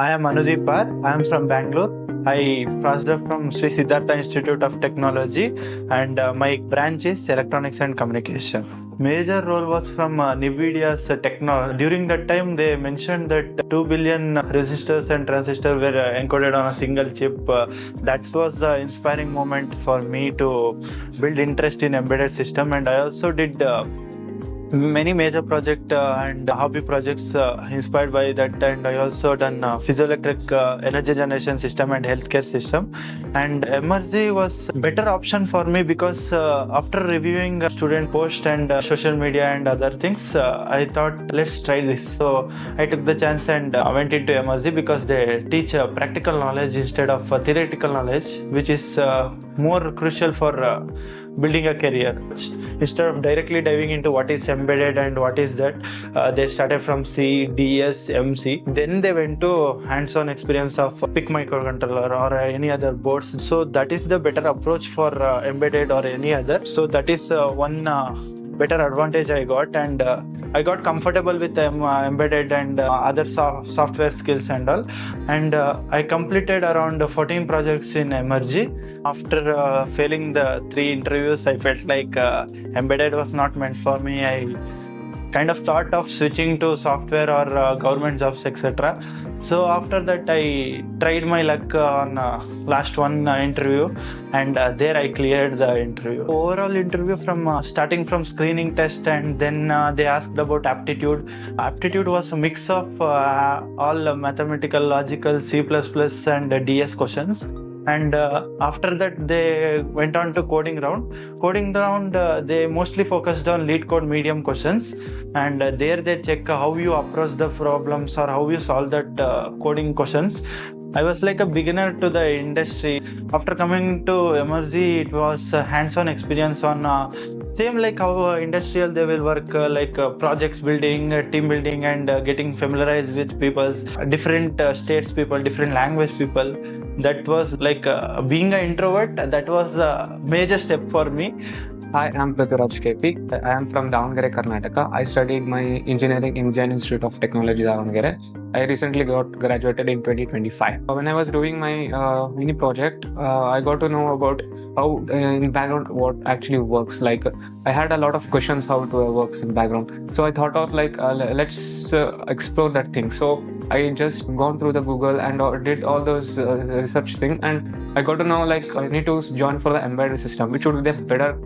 I am Anudeep. I am from Bangalore. I passed out from Sri Siddhartha Institute of Technology, and my branch is Electronics and Communication. Major role was from NVIDIA's techno. During that time, they mentioned that 2 billion resistors and transistors were encoded on a single chip. That was the inspiring moment for me to build interest in embedded system, and I also did many major project and hobby projects inspired by that, and I also done physioelectric energy generation system and healthcare system. And Emertxe was better option for me because after reviewing student post and social media and other things, I thought let's try this. So I took the chance and went into Emertxe because they teach practical knowledge instead of theoretical knowledge, which is more crucial for building a career. Instead of directly diving into what is embedded and what is that, they started from C, DS, MC. Then they went to hands-on experience of PIC microcontroller or any other boards. So that is the better approach for embedded or any other. So that is one better advantage I got, and I got comfortable with embedded and other software skills and all. And I completed around 14 projects in Emertxe. After failing the 3 interviews, I felt like embedded was not meant for me. I kind of thought of switching to software or government jobs, etc. So after that, I tried my luck on last one interview, and there I cleared the interview. Overall interview from starting from screening test, and then they asked about aptitude. Aptitude was a mix of all mathematical, logical, C++ and DS questions. And after that, they went on to coding round. They mostly focused on lead code medium questions, and there they check how you approach the problems or how you solve that coding questions. I was like a beginner to the industry. After coming to Emertxe, it was a hands-on experience on same like how industrial they will work, like projects building, team building, and getting familiarized with people's different states people, different language people. That was like being an introvert. That was a major step for me. Hi, I'm Pruthviraj KP. I am from Davangere, Karnataka. I studied my engineering in Indian Institute of Technology, Davangere. I recently got graduated in 2025. When I was doing my mini project, I got to know about how in background what actually works. Like I had a lot of questions how it works in background. So I thought of like let's explore that thing. So I just gone through the Google and did all those research thing, and I got to know like I need to join for the embedded system, which would be better.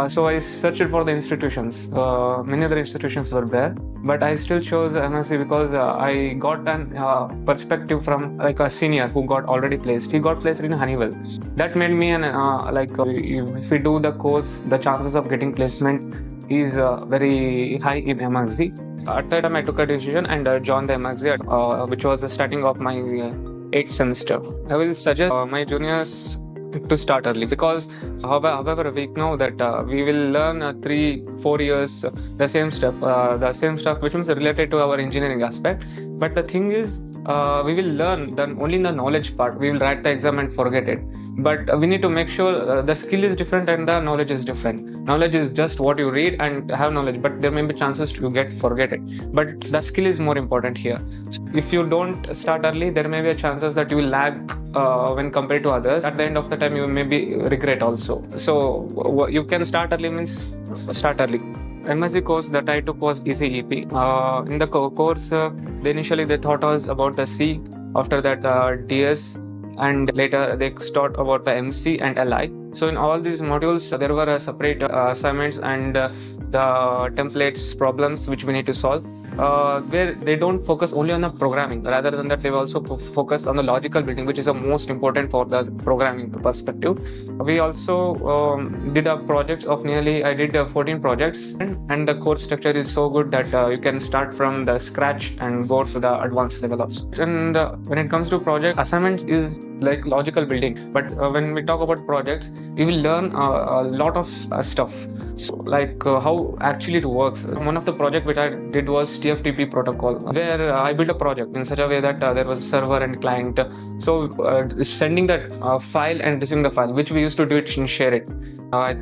So I searched for the institutions. Many other institutions were there, but I still chose Emertxe because I got an perspective from like a senior who got already placed. He got placed in Honeywell. That made me an if we do the course, the chances of getting placement is very high in Emertxe. At that time, I took a decision and joined the Emertxe, which was the starting of my 8th semester. I will suggest my juniors to start early because however we know that we will learn 3-4 years the same stuff which is related to our engineering aspect, but the thing is we will learn only the knowledge part. We will write the exam and forget it, but we need to make sure the skill is different and the knowledge is different. Knowledge is just what you read and have knowledge, but there may be chances to forget it, but the skill is more important here. So if you don't start early, there may be a chances that you will lag when compared to others. At the end of the time, you may be regret also. So you can start early means start early. Emertxe course that I took was ECEP. In the course, initially they taught us about the C, after that DS, and later they taught about the MC and LI. So in all these modules, there were separate assignments and the templates problems which we need to solve, where they don't focus only on the programming. Rather than that, they also focus on the logical building, which is the most important for the programming perspective. We also did a projects of I did 14 projects, and the course structure is so good that you can start from the scratch and go to the advanced level also. And when it comes to projects, assignments is like logical building, but when we talk about projects, you will learn a lot of stuff. So like how actually it works. One of the project which I did was TFTP protocol, where I built a project in such a way that there was a server and client. So sending that file and receiving the file, which we used to do it in ShareIt. I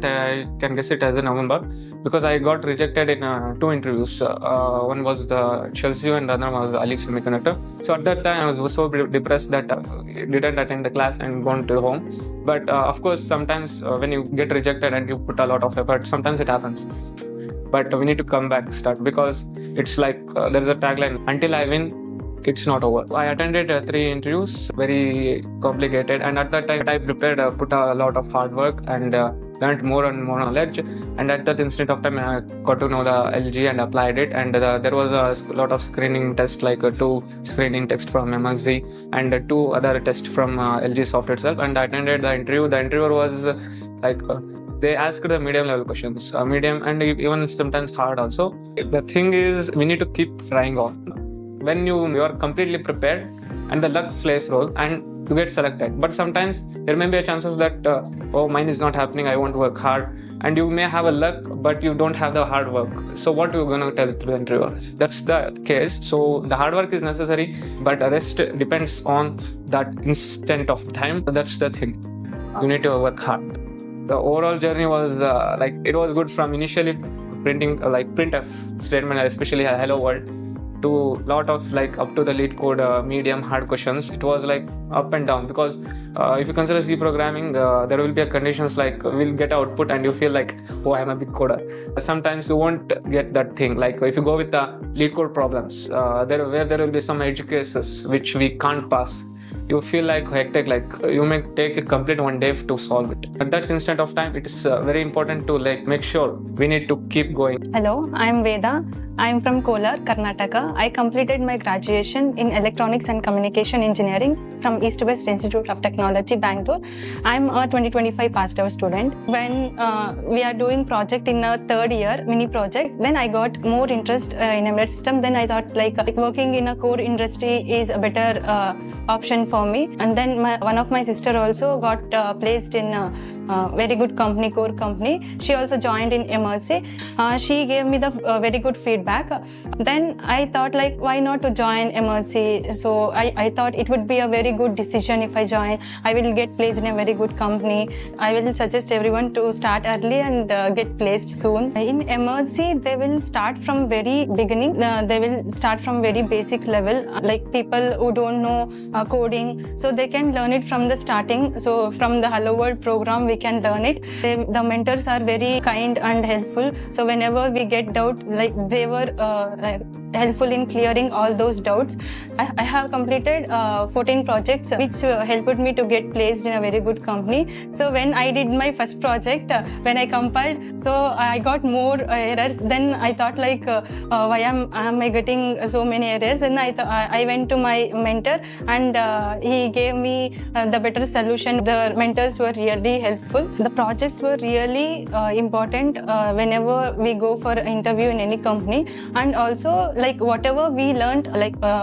can guess it as a November because I got rejected in 2 interviews. One was the Chelsea and the other was the Alex Semiconductor. So at that time I was so depressed that I didn't attend the class and gone to home. But of course, sometimes when you get rejected and you put a lot of effort, sometimes it happens. But we need to come back, start, because it's like there's a tagline, until I win, it's not over. I attended 3 interviews, very complicated, and at that time I prepared, put a lot of hard work and learned more and more knowledge. And at that instant of time, I got to know the LG and applied it. And there was a lot of screening tests, like 2 screening tests from Emertxe and 2 other tests from Lgsoft itself. And I attended the interview. The interviewer was like. They asked the medium level questions, medium and even sometimes hard also. The thing is, we need to keep trying on. When you are completely prepared and the luck plays role and you get selected. But sometimes there may be a chances that, mine is not happening, I won't work hard. And you may have a luck, but you don't have the hard work. So what are you going to tell to the interviewer? That's the case. So the hard work is necessary, but the rest depends on that instant of time. That's the thing. You need to work hard. The overall journey was it was good from initially printing print a statement, especially a hello world, to lot of up to the lead code, medium hard questions. It was up and down because if you consider C programming, there will be a conditions we'll get output and you feel I'm a big coder. Sometimes you won't get that thing. If you go with the lead code problems, there will be some edge cases which we can't pass. You feel hectic, you may take a complete 1 day to solve it. At that instant of time, it is very important to make sure we need to keep going. Hello, I'm Vedha. I'm from Kolar, Karnataka. I completed my graduation in Electronics and Communication Engineering from East West Institute of Technology, Bangalore. I'm a 2025 passed out student. When we are doing project in a 3rd year, mini project, then I got more interest in embedded system. Then I thought working in a core industry is a better option for me. And then one of my sister also got placed in a very good company, core company. She also joined in Emertxe. She gave me the very good feedback. Then I thought why not to join Emertxe? So I thought it would be a very good decision if I join. I will get placed in a very good company. I will suggest everyone to start early and get placed soon. In Emertxe, they will start from very beginning. They will start from very basic level, people who don't know coding. So they can learn it from the starting. So from the Hello World program, we can learn it. The mentors are very kind and helpful. So whenever we get doubt, they were helpful in clearing all those doubts. I have completed 14 projects which helped me to get placed in a very good company. So when I did my first project, when I compiled, so I got more errors. Then I thought why am I getting so many errors? Then I went to my mentor and he gave me the better solution. The mentors were really helpful. The projects were really important whenever we go for an interview in any company. And also whatever we learned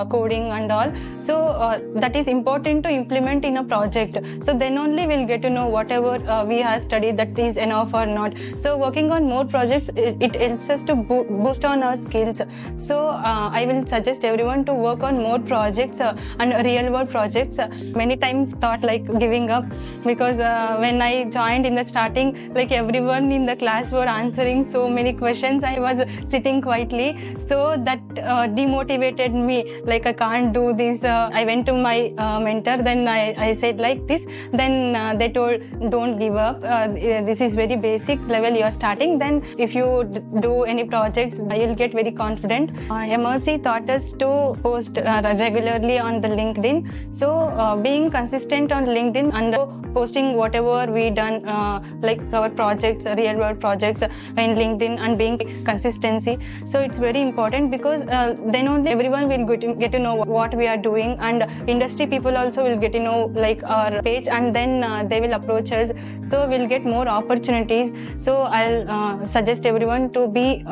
coding and all, so that is important to implement in a project. So then only we'll get to know whatever we have studied, that is enough or not. So working on more projects, it helps us to boost on our skills. So I will suggest everyone to work on more projects and real world projects. Many times thought giving up because when I joined in the starting, everyone in the class were answering so many questions. I was sitting quietly, so that demotivated me. I can't do this. I went to my mentor, then I said this. Then they told, don't give up. This is very basic level you are starting. Then if you do any projects, you'll get very confident. Emertxe taught us to post regularly on the LinkedIn. So being consistent on LinkedIn and posting whatever we done, our projects, real world projects in LinkedIn, and being consistency. So it's very important because then only everyone will get to know what we are doing, and industry people also will get to know our page, and then they will approach us. So we'll get more opportunities. So I'll suggest everyone to be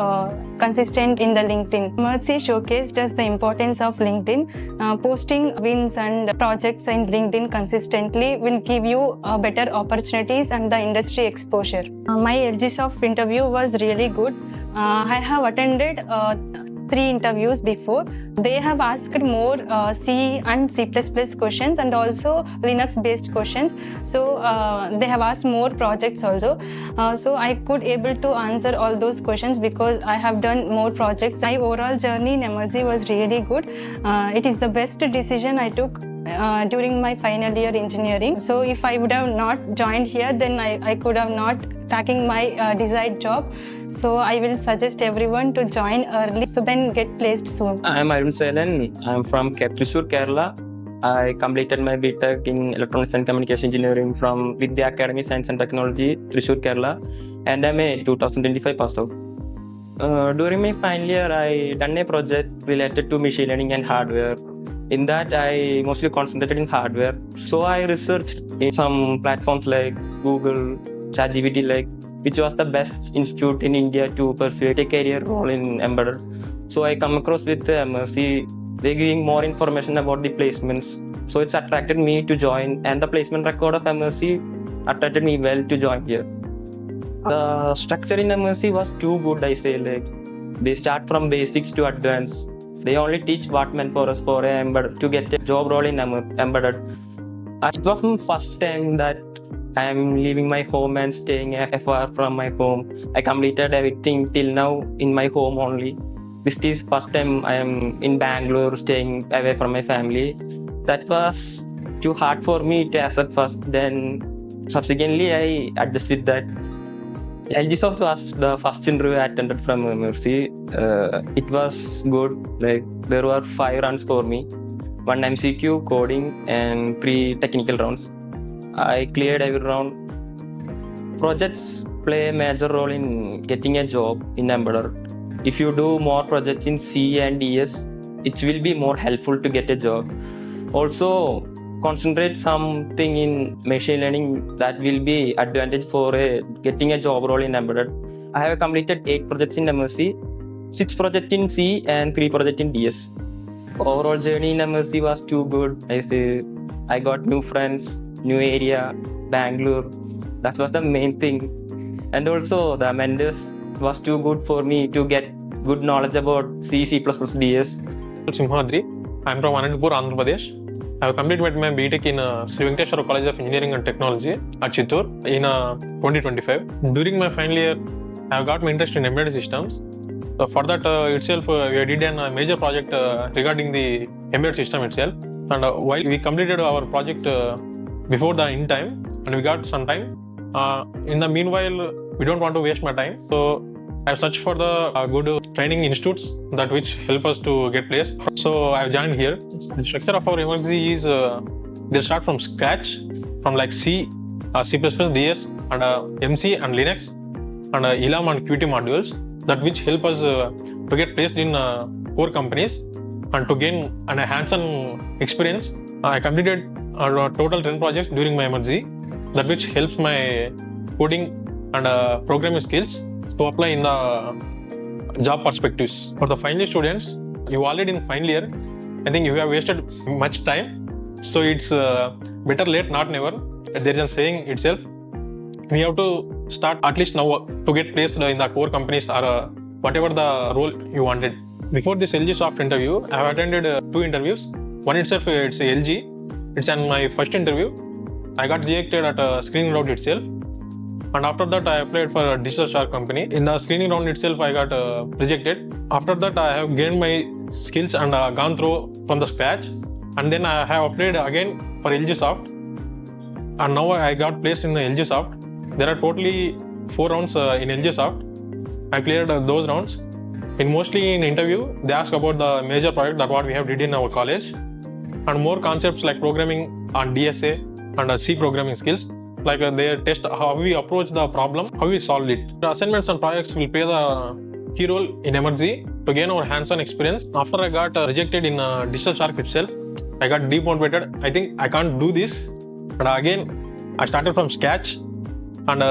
consistent in the LinkedIn. Emertxe showcased us the importance of LinkedIn. Posting wins and projects in LinkedIn consistently will give you better opportunities and the industry exposure. My Lgsoft interview was really good. I have attended 3 interviews before. They have asked more C and C++ questions and also Linux based questions. So they have asked more projects also. So I could able to answer all those questions because I have done more projects. My overall journey in Emertxe was really good. It is the best decision I took during my final year engineering. So if I would have not joined here, then I could have not taken my desired job. So I will suggest everyone to join early so then get placed soon. I am Arun. I am from Thrissur, Kerala. I completed my BTech in Electronics and Communication Engineering from Vedha Academy Science and Technology, Thrissur, Kerala, and I'm a 2025 pass out. During my final year, I done a project related to machine learning and hardware. In that, I mostly concentrated in hardware. So I researched in some platforms like Google, ChatGPT, which was the best institute in India to pursue a career role in embedded. So I come across with Emertxe. They're giving more information about the placements. So it's attracted me to join, and the placement record of Emertxe attracted me well to join here. The structure in Emertxe was too good, I say. They start from basics to advanced. They only teach what meant for us for embedded to get a job role in embedded. It was my first time that I am leaving my home and staying far from my home. I completed everything till now in my home only. This is first time I am in Bangalore, staying away from my family. That was too hard for me to accept first. Then subsequently I adjust with that. Lgsoft was the first interview I attended from Emertxe. It was good. There were 5 rounds for me. 1 MCQ, coding, and 3 technical rounds. I cleared every round. Projects play a major role in getting a job in embedded. If you do more projects in C and DS, it will be more helpful to get a job. Also, concentrate something in machine learning that will be advantage for getting a job role in embedded. I have completed 8 projects in Emertxe, 6 projects in C and 3 projects in DS. Overall journey in Emertxe was too good. I got new friends, new area, Bangalore. That was the main thing. And also the mentors was too good for me to get good knowledge about C, C++, DS. Simhadri. I am from Anudeep, Andhra Pradesh. I have completed my BTech in Sri Venkateshwara College of Engineering and Technology at Chittoor in 2025. During my final year, I have got my interest in embedded systems. So for that itself, we did a major project regarding the embedded system itself. And while we completed our project before the in time, and we got some time, in the meanwhile, we don't want to waste my time. So I have searched for the good training institutes that which help us to get placed. So I have joined here. The structure of our Emertxe is they start from scratch, from C, C++, DS, and MC and Linux, and ELAM and Qt modules that which help us to get placed in core companies and to gain a hands-on experience. I completed a total 10 projects during my Emertxe that which helps my coding and programming skills to apply in the job perspectives. For the final year students, you already in final year, I think you have wasted much time. So it's better late, not never. There is a saying itself. We have to start at least now to get placed in the core companies or whatever the role you wanted. Before this Lgsoft interview, I have attended 2 interviews. One itself, it's LG. It's my first interview. I got rejected at a screening round itself. And after that, I applied for a digital shark company. In the screening round itself, I got rejected. After that, I have gained my skills and gone through from the scratch. And then I have applied again for Lgsoft. And now I got placed in Lgsoft. There are totally 4 rounds in Lgsoft. I cleared those rounds. Mostly in interview, they ask about the major project that what we have did in our college. And more concepts like programming on DSA and C programming skills. They test how we approach the problem, how we solve it. The assignments and projects will play the key role in Emertxe to gain our hands-on experience. After I got rejected in Digital Shark itself, I got demotivated. I think I can't do this. And again, I started from scratch and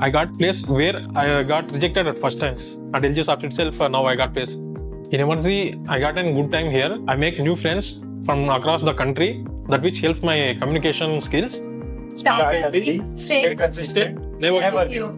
I got placed where I got rejected at first time. At Lgsoft itself, now I got placed. In Emertxe, I got a good time here. I make new friends from across the country that which helps my communication skills. Start ready, stay consistent, never give.